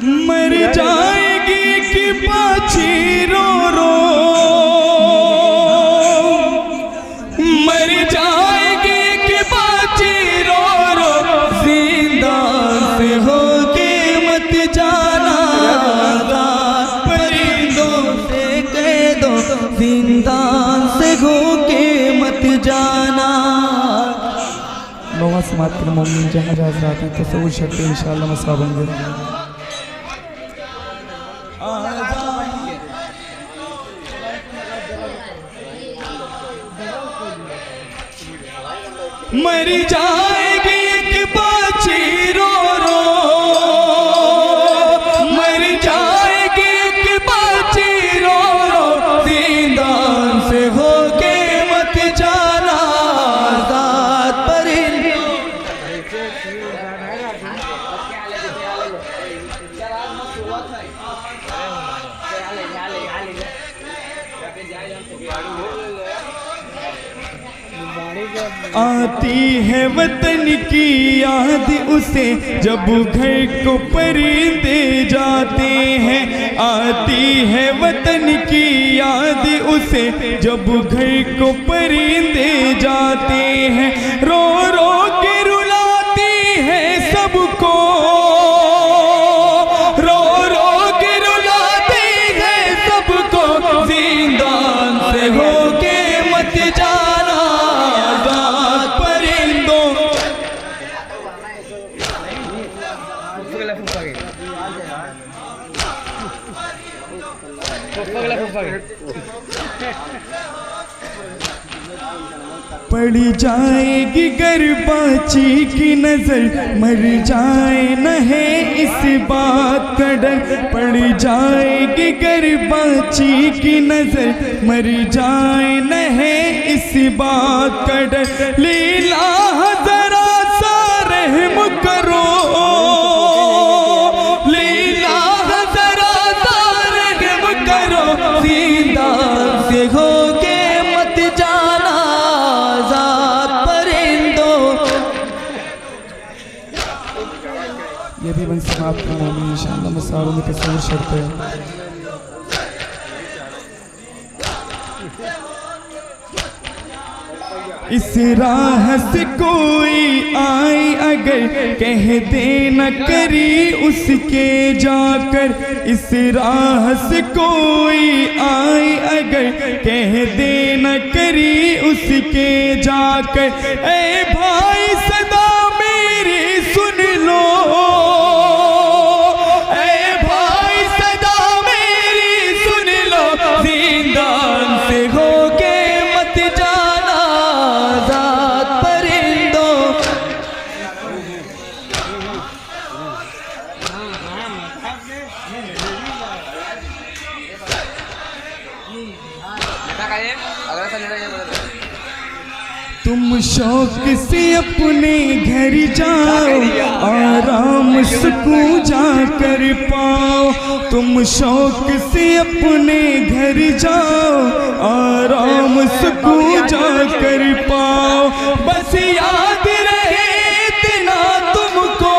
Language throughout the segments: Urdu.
مر جائے گی کہ باچی رو رو، مر جائے گی کہ باچی رو رو، زندان سے ہو کے مت جانا، پرندوں سے کہہ دو زندان سے ہو کے مت جانا۔ نواں سماعت کے مومنین جہاں جہاں حضرات ہیں تصور شرط انشاءاللہ مساء بن گئے۔ مر جائے گی کہ باچی رو رو، مر جائے گی کہ باچی رو رو، زندان سے ہو کے مت جانا، ذات پرندوں آتی ہے وطن کی یاد اسے جب گھر کو پرندے جاتے ہیں، آتی ہے وطن کی یاد اسے جب گھر کو پرندے جاتے ہیں، رو رو کے رلاتی ہے سب کو، رو رو کے رلاتی ہے سب کو، زندان سے ہو کے مت جانا، پڑ جائے گی گر باچی کی نظر، مر جائے نہ ہے اس بات کا ڈر، پڑ جائے گی گر باچی کی نظر، مر جائے نہ ہے اس بات کا ڈر، لیلا ذرا سا رحم کرو، لیلا ذرا سا رحم کرو، زندان سے ہو کے مت جانا، ذات پرندوں۔ یہ بھی بن سماعت کا مومن انشاءاللہ مساعدوں میں تصور شرط ہے۔ اس راہ سے کوئی آئی اگر، کہہ دے نہ کری اس کے جا کر، اس راہ سے کوئی آئی اگر، کہہ دے نہ کری اس کے جا کر، اے بھائی صدا میری سن لو، اے بھائی صدا میری سن لو، زندان سے ہو کے مت جانا، ذات پرندوں۔ تم شوق سے اپنے گھر جاؤ، آرام سکون جا کر پاؤ، تم شوق سے اپنے گھر جاؤ، آرام سکون جا کر پاؤ، بس یاد رہے اتنا تم کو،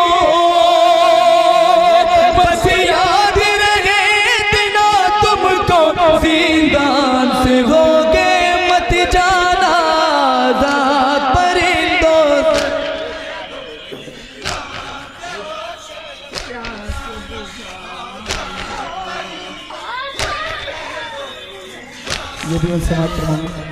بس یاد رہے اتنا تم کو، زندان سے ہو کے مت جانا، ذات پرندوں۔ یہ بھی سماعت کروانا۔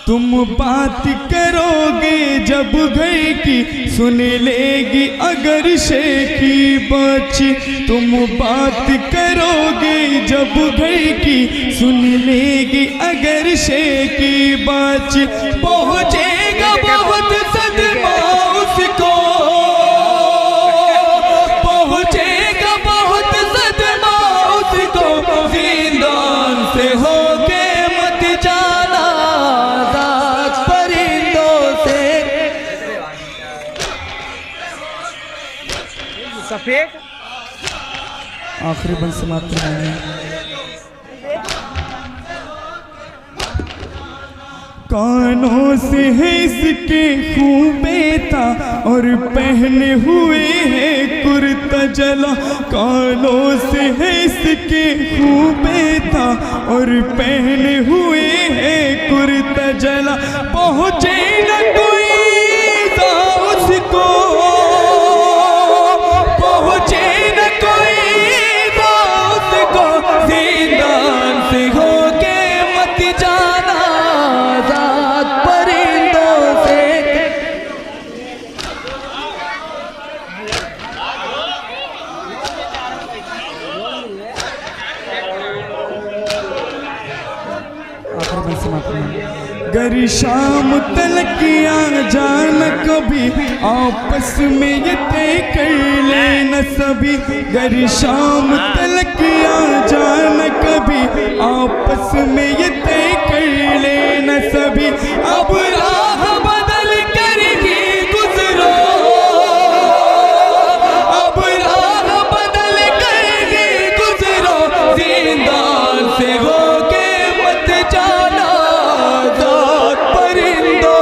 تم بات کرو گے جب گھر کی، سن لے گی اگر شے کی باچی، تم بات کرو گے جب گھر کی، سن لے گی اگر شے کی باچی، پہنچے گا بہت صدمہ اس کو، پہنچے گا بہت صدمہ اس کو، زندان سے ہو کے مت جانا، ذات پرندوں سے۔ سفید آخری بن سماعت کروانا۔ کانوں سے ہے اس کے خوب تھا اور پہنے ہوئے ہے کرتا جلا کانوں سے ہے اس کے خوب تھا اور پہنے ہوئے ہے کرتا جلا پہنچے نہ کوئی اس کو پہنچے نہ کوئی اس کو زندان سے ہو کے مت جانا آزاد پرندوں سے گر شام تلک آ جانا کبھی آپس میں یہ طے کر لینا سبھی گر شام تلک آ جانا کبھی آپس میں یہ طے کر لینا سبھی اب راہ بدل کر ہی گزرو اب راہ بدل کر ہی گزرو زندان سے ہو کے مت جانا آزاد پرندوں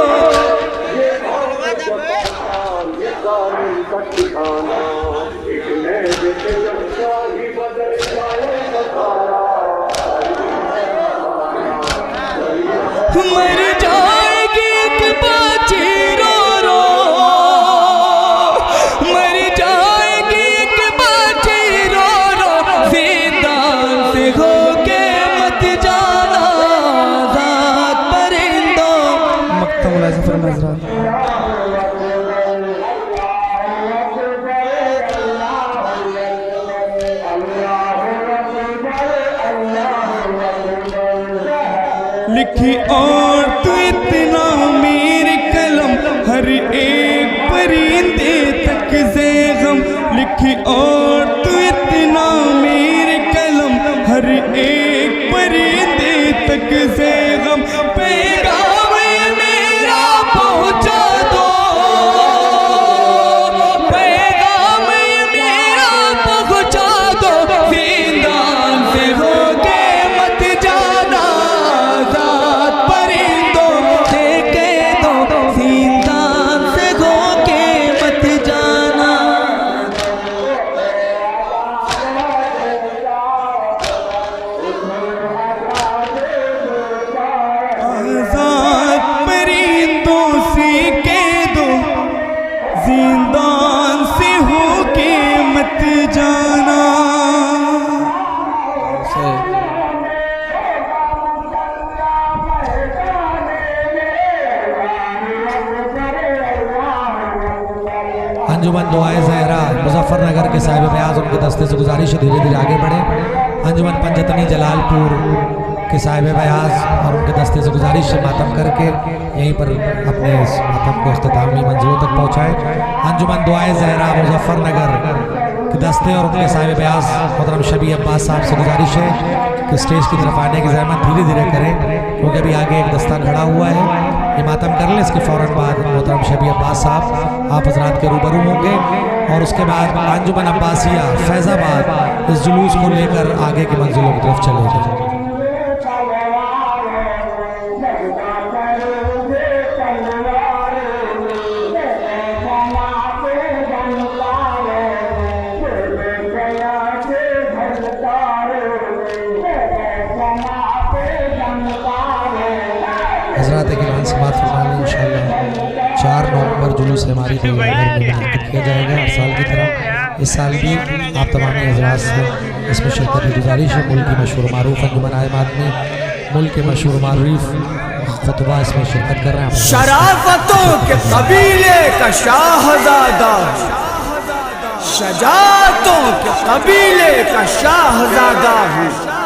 مر جائے گی ایک باچی رو رو مر جائے گی ایک باچی رو رو زندان سے ہو کے مت جانا آزاد پرندوں مکتب مولا ظفر معذرات لکھی اور تو اتنا میری قلم ہر ایک پرندے تک زیغم لکھی اور تو اتنا میری قلم ہر ایک پرندے تک زیغم پیغام میرا پہنچا دو پیغام میرا پہنچا دو زندان سے ہو کے مت جانا آزاد پرندوں سے کہہ دو زندان سے ہو کے مت جانا آزاد پرندوں سے کہہ دو زندان سے ہو کے مت جانا انجمن دعائے زہرا مظفر نگر کے صاحب بیاض ان کے دستے سے گزارش ہے دھیرے دھیرے آگے بڑھیں انجمن پنجتنی جلال پور کے صاحب بیاض اور ان کے دستے سے گزارش ہے ماتم کر کے یہیں پر اپنے اس ماتم کو اختتامی منزلوں تک پہنچائیں انجمن دعائے زہرا مظفر نگر کے دستے اور ان کے صاحب بیاض محترم شبیہ عباس صاحب سے گزارش ہے کہ اسٹیج کی طرف آنے کی زحمت دھیرے دھیرے کریں کیونکہ ابھی آگے ایک دستان کھڑا ہوا ہے یہ ماتم کر لیں اس کے فوراً بعد محترم شبیہ عباس صاحب آپ حضرات کے روبرو ہوں گے اور اس کے بعد انجمن عباسیہ فیض آباد اس جلوس کو لے کر آگے کی منزلوں کی طرف چلے جائیں حضرات کے اعلان سے بات فرمانے انشاءاللہ 4 نومبر جلوس ہماری دیگر میں منعقد کیا جائے گا ہر سال کی طرح اس سال بھی آپ تمامی حضرات سے اس میں شرکت کی گزارش ہے ملک کی مشہور معروف انجمن اعماد میں ملک کے مشہور معروف خطبہ اس میں شرکت کر رہے ہیں شرافتوں کے قبیلے کا شاہزادہ شجاعتوں کے قبیلے کا شاہزادہ ہوں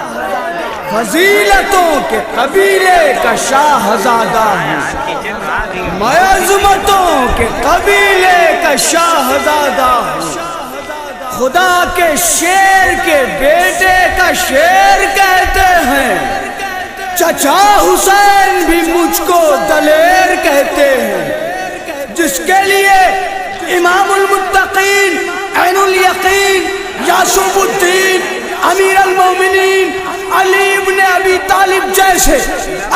فضیلتوں کے قبیلے کا شاہزادہ ہوں میں عظمتوں کے قبیلے کا شاہزادہ ہوں خدا کے شیر کے بیٹے کا شیر کہتے ہیں چچا حسین بھی مجھ کو دلیر کہتے ہیں جس کے لیے امام المتقین عین الیقین یعصوب الدین امیر المومنین علی ابن ابی طالب جیسے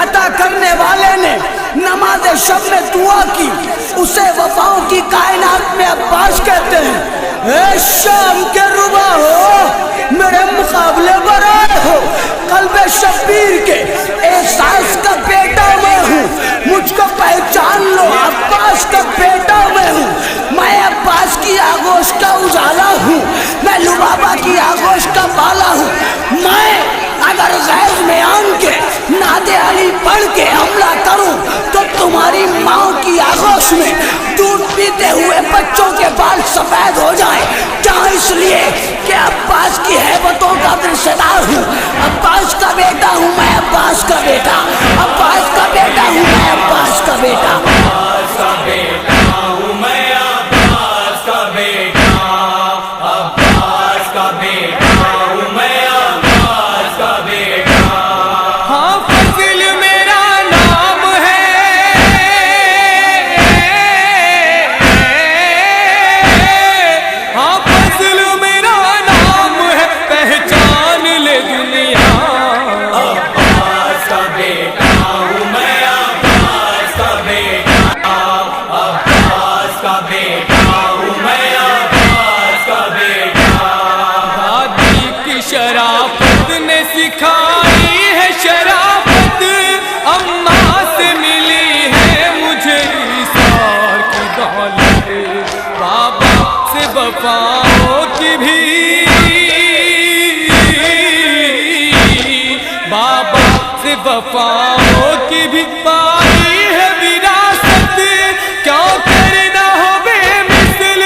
عطا کرنے والے نے نماز شب میں دعا کی، اسے وفاؤں کی کائنات میں عباس کہتے ہیں۔ اے شام کے ربا ہو، میرے مقابلے پر آئے ہو، قلب شبیر کے احساس کا بیٹا میں ہوں، مجھ کو پہچان لو، عباس کا بیٹا میں ہوں، میں عباس کی آغوش کا اجالا ہوں، میں لبابہ کی آغوش کا بالا ہوں۔ میں اگر غیظ میں آن کے نعت علی پڑھ کے حملہ کروں تو تمہاری ماں کی آغوش میں دودھ پیتے ہوئے بچوں کے بال سفید ہو جائیں، کیا اس لیے کہ عباس کی ہیبتوں کا رشتےدار ہوں، عباس کا بیٹا ہوں میں، عباس کا بیٹا، عباس کا بیٹا ہوں میں، عباس کا بیٹا، عباس کا بیٹا ہوں میں، عباس کا بیٹا، عباس کا بیٹا ہوں میں، عباس کا بیٹا۔ ہاں فضل میرا نام ہے، ہاں فضل میرا نام ہے، پہچان لے دنیا، عباس کا بیٹا ہوں میں، عباس کا بیٹا، عباس کا بیٹا ہوں میں، عباس کا بیٹا۔ دادی کی شرافت نے سکھائی ہے شرافت، اماں سے ملی ہے مجھے ایثار کی دولت، بابا سے وفاؤں کی بھی، بابا سے وفاؤں کی بھی پائی ہے وراثت، کیوں کرنا ہو بے مثل،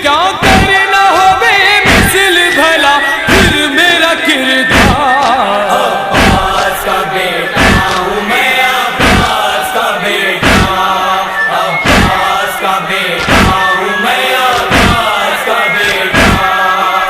کیوں کرنا ہو بے مثل بھلا پھر میرا کردار، عباس کا بیٹا ہوں میں، عباس کا بیٹا، عباس کا بیٹا ہوں میں، عباس کا بیٹا۔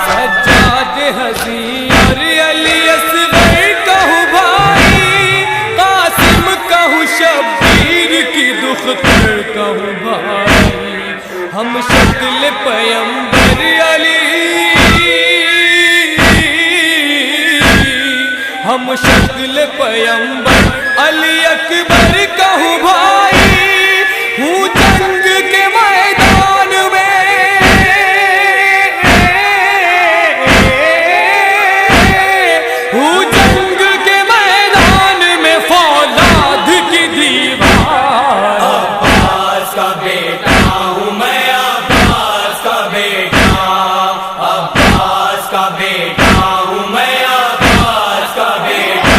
سجاد حسین اور علی اصغر کہوں بھائی، قاسم کہوں شبیر کی دختر کہوں بھائی، ہم شکل پیمبر علی، ہم شکل پیمبر علی اکبر کہوں بھائی، ہوں جنگ کے میدان میں، ہوں جنگ کے میدان میں فولاد کی دیوار، عباس کا بیٹا ہوں میں، عباس کا بیٹا، عباس کا بیٹا ہوں میں، عباس کا بیٹا۔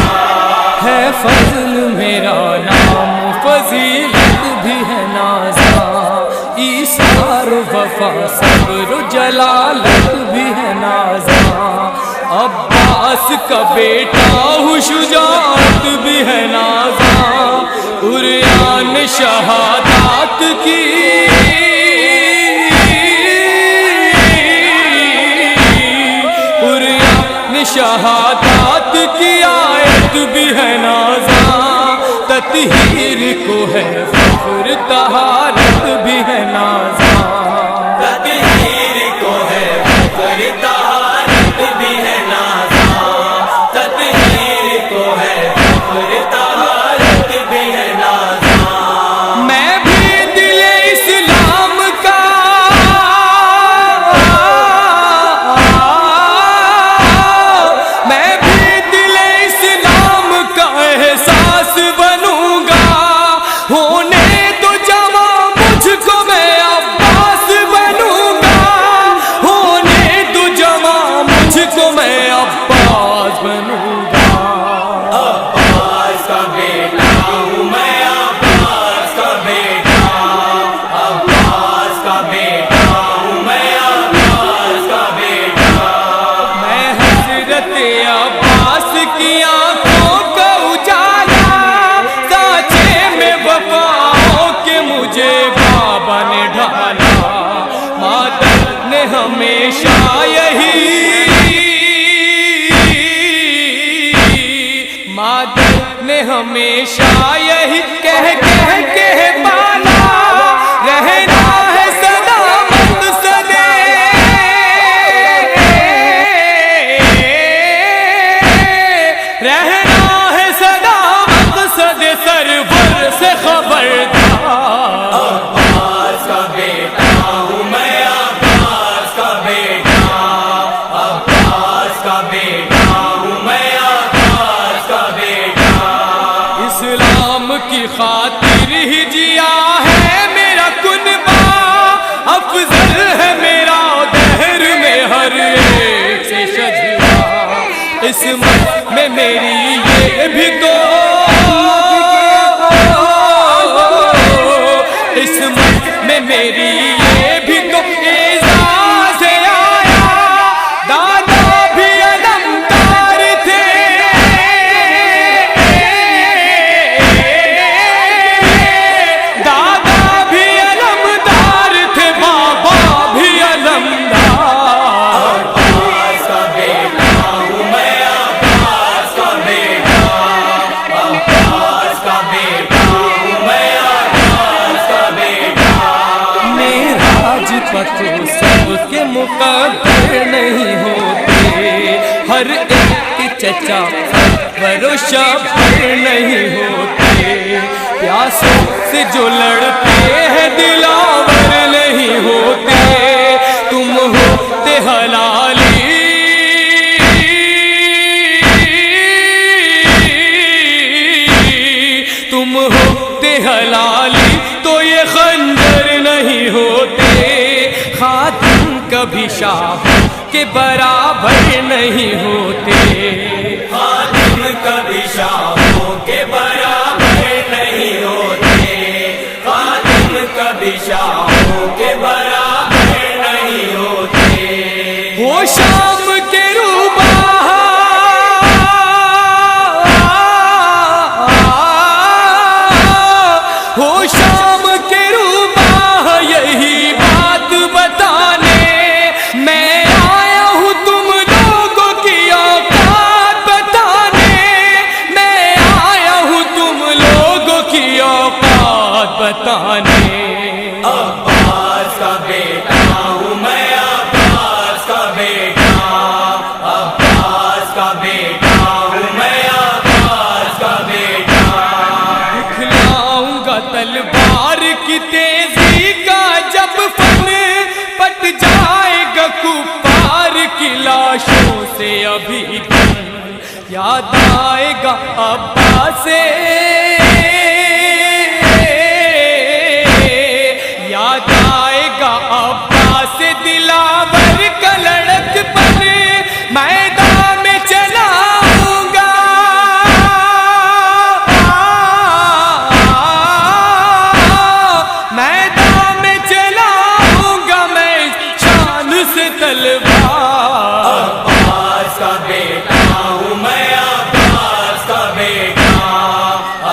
ہے فضل میرا نام، فضیلت بھی ہے نازاں، ایثار وفا صبر و جلالت بھی ہے نازاں، عباس کا بیٹا ہوں شجاعت بھی ہے نازاں، قرآن شہادات کی، قرآن شہادات کی آیت بھی ہے نازاں، تطہیر کو ہے فخر طہارت بھی ہے نازاں، تطہیر کو ہے فخر طہارت بھی ہے نازاں، تطہیر کو ہے فخر طہارت بھی ہے نازاں۔ میں بھی دل اسلام کا، میں بھی دل اسلام کا احساس بنوں گا، ہونے تو جوان میں میری یہ بھی تو اعزاز آیا، دادا بھی علمدار تھے، دادا بھی علمدار تھے، بابا بھی علمدار۔ عباس کا بیٹا ہوں میں، عباس کا بیٹا، عباس کا بیٹا ہوں میں، عباس کا بیٹا۔ میرا راجپوت سب کے مقدر نہیں ہوتے، ہر ایک چچا سرور و شابر نہیں ہوتے، پیاسوں سے جو لڑتے ہیں دلاور نہیں ہوتے، تم ہوتے حلالی تم ہوتے حلالی تو یہ خنجر نہیں ہوتے، خاتم کبھی شاہ کے برابر نہیں ہوتے، خاتم کبھی شاہوں کے برابر نہیں ہوتے، خاتم کبھی شاہوں کے برابر نہیں ہوتے۔ وہ شام کے روبا ہو، شام کے روبا یہی بات بتانے میں آیا ہوں، تم لوگوں کی اوقات بتانے میں آیا ہوں، تم لوگوں کی اوقات بتانے۔ عباس کا بیٹا ہوں میں، عباس کا بیٹا، عباس کا بیٹا ہوں میں، عباس کا بیٹا۔ دکھلاؤں گا تلوار کی تیزی کا جب فن، پٹ جائے گا کفار کی لاشوں سے ابھی دم، یاد آئے گا عباس سے، یاد آئے گا عباس سے، دلاور کا لڑک پر میدان میں چلاؤں گا، میدان میں چلاؤں گا میں شان سے تلوار۔ عباس کا بیٹا ہوں میں، عباس کا بیٹا،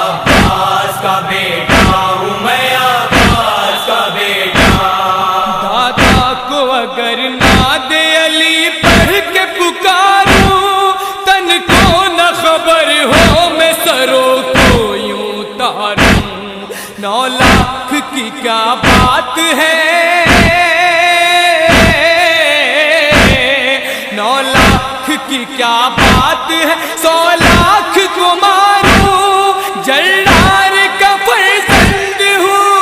عباس کا بیٹا ہوں میں، عباس کا بیٹا۔ دادا کو اگر ناد علی پڑھ کے پکاروں، تن کو نہ خبر ہو میں سروں کو یوں تاروں، 9 لاکھ کی کیا بات ہے، 9 لاکھ کی کیا بات ہے، 100 لاکھ کو ماروں، جلدار کا فرزند ہوں،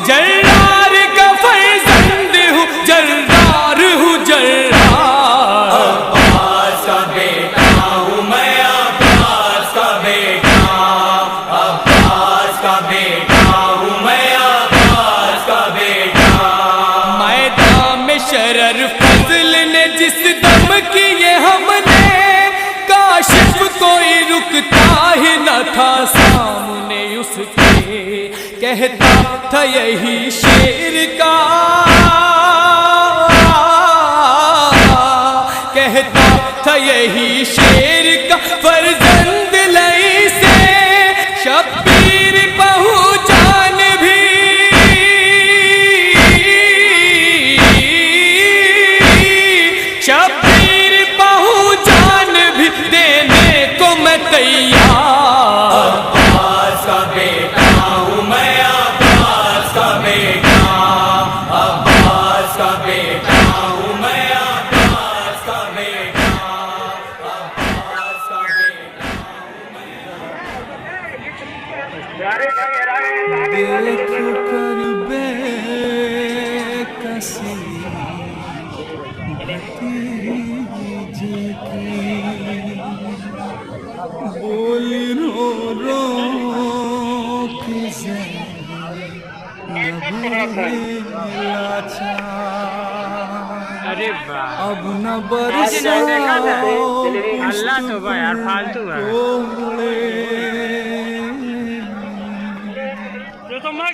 جلدار کا فرزند ہوں، جلدار ہوں جلدار۔ عباس کا بیٹا ہوں میں، عباس کا بیٹا، عباس کا بیٹا ہوں میں، عباس کا بیٹا۔ میدان میں شرر فضل نے جس دم کیے ہم نے، کاشف کوئی رکتا ہی نہ تھا سامنے اس کے، کہتا تھا یہی شیر کا، کہتا تھا یہی شیر کا فرزند لئی سے، شبیر پہنچان بھی شبیر پہنچان بھی دینے کو میں تیار۔ عباس کا بیٹا ہوں میں، عباس کا بیٹا، عباس کا بیٹا ہوں میں، عباس کا بیٹا، عباس کا بیٹا ہوں میں۔ دیکھ کر بے کسی بھتیجے کی بولی رو رو کے ارے واہ اب نہ برساؤ اللہ تو یار فالتو ہے کوڑے